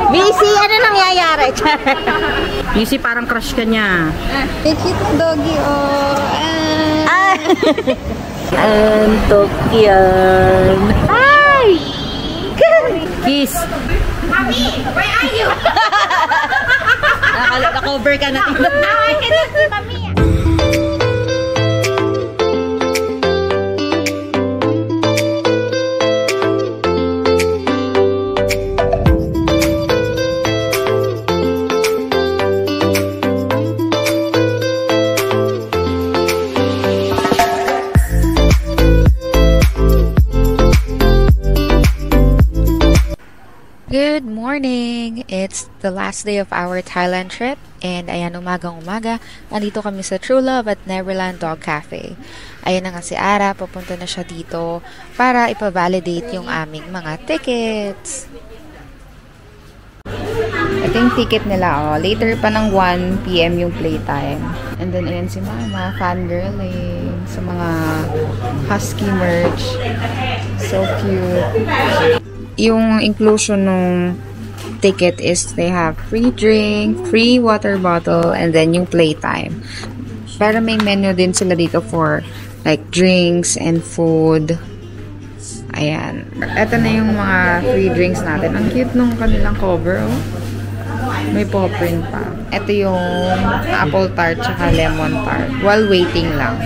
Busy, ano nangyayari? Busy, parang crush ka niya. Cute na doggy, oh. Antok yan. Hi! Kiss. Mommy, where are you? Na-cover ka na. Now I can see mommy. Good morning! It's the last day of our Thailand trip and ayan, umagang-umaga, nandito kami sa True Love at Neverland Dog Cafe. Ayan na nga si Ara, papunta na siya dito para ipavalidate yung aming mga tickets. Ito yung ticket nila, oh. Later pa ng 1 PM yung playtime. And then ayan si Mama, fangirling sa mga husky merch. So cute. Yung inclusion ng ticket is they have free drink, free water bottle, and then yung playtime. Pero may menu din sila dito for like drinks and food. Ayan. Ito na yung mga free drinks natin. Ang cute nung kanilang cover, oh. May paw print pa. Ito yung apple tart tsaka lemon tart. While waiting lang.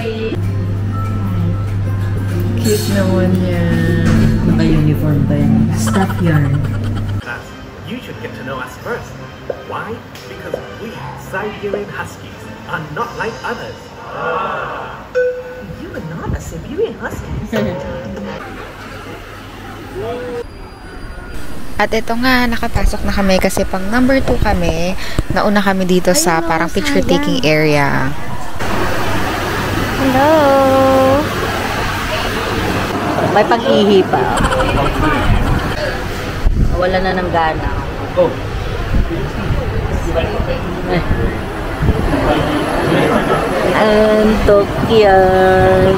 Cute naman yan. Naka-uniform pa yun. Staff yarn. You should get to know us first. Why? Because we, Siberian Huskies, are not like others. You are not a Siberian husky. At ito nga, nakapasok na kami kasi pang number 2 kami. Nauna kami dito sa parang picture taking area. Hello! May pag-ihi pa. Wala na ng gana. Oh. Antok yan.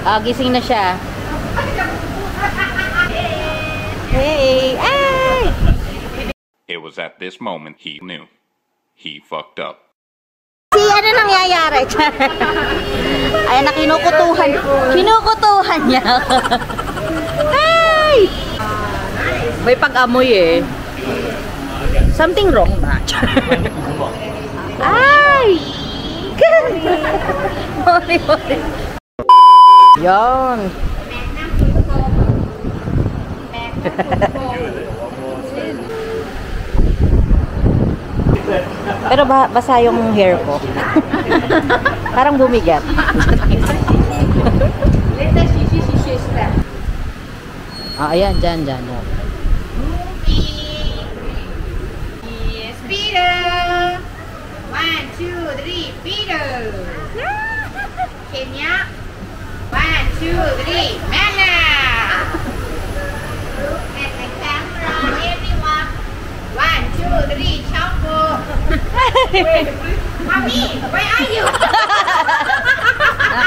Gising na siya. Hey! Ay! It was at this moment he knew. He fucked up. Ano nangyayari? Ayan na, kinukutuhan. Kinukutuhan niya. Ay! May pag-amoy eh. Something wrong ba? Ay! Mori. Yan. Pero basa yung hair ko. Parang bumigat. Ayan, dyan. Yes, Peter. 1, 2, 3, Peter. Kenya. 1, 2, 3, Mana. Look at the camera, everyone. 1, 2, 3, Choco. Mommy, where are you?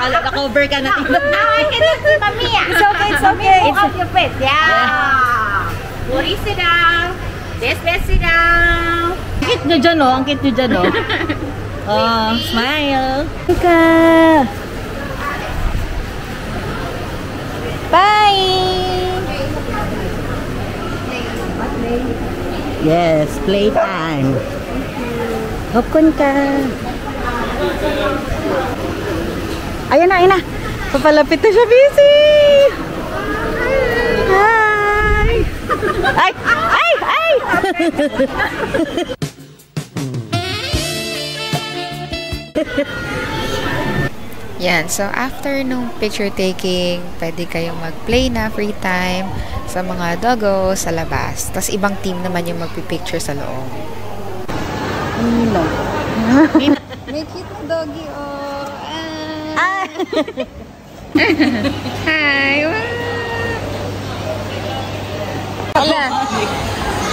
Na-cover ka na. Now I can see mommy. It's okay, it's okay. Move off your face. Yeah. Puri, sit down. Let's sit down. Ang cute nyo dyan, oh. Ang cute nyo dyan, oh. Oh, smile. Ka. Bye! Yes, playtime. Hopkon ka. Ayan na. Papalapit na siya, busy. Hi! Ay! Yan, so after nung picture taking, pwede kayong mag-play na free time sa mga doggo sa labas. Tapos ibang team naman yung magpipicture sa loob. May cute na doggy, oh. Hi!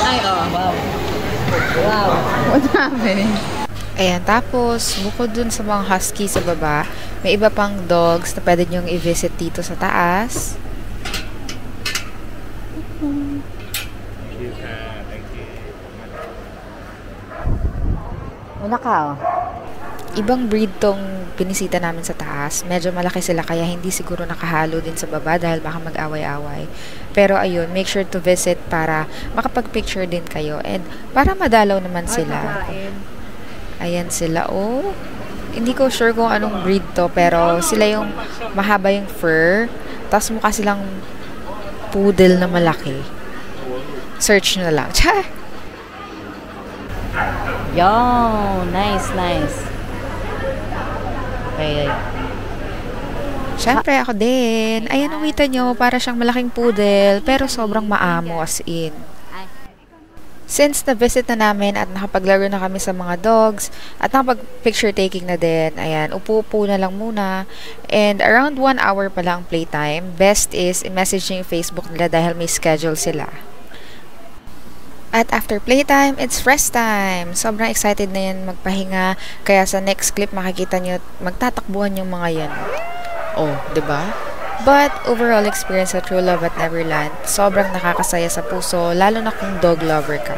Ay, oh, wow. Wow. What happened? Ayan, tapos, bukod dun sa mga husky sa baba, may iba pang dogs na pwede nyong i-visit dito sa taas. Una ka, oh. Ibang breed tong binisita namin sa taas. Medyo malaki sila kaya hindi siguro nakahalo din sa baba dahil baka mag-away-away. Pero ayun, make sure to visit para makapag-picture din kayo and para madalaw naman sila. Ayan sila, oh. Hindi ko sure kung anong breed to pero sila yung mahaba yung fur. Tapos mukha silang poodle na malaki. Search na lang. Char! Yo, nice, nice. Okay. Siyempre, ako din. Ayan, nakita nyo, para siyang malaking poodle, pero sobrang maamo as in. Since na-visit na namin at nakapaglaro na kami sa mga dogs, at nakapag-picture taking na din, ayan, upo-upo na lang muna. And around 1 hour pa lang playtime, best is i-message nyo yung Facebook nila dahil may schedule sila. At after playtime, it's rest time. Sobrang excited na yan magpahinga. Kaya sa next clip, makikita nyo, magtatakbuhan yung mga yan. Oh, diba? But, overall experience sa True Love at Neverland, sobrang nakakasaya sa puso, lalo na kung dog lover ka.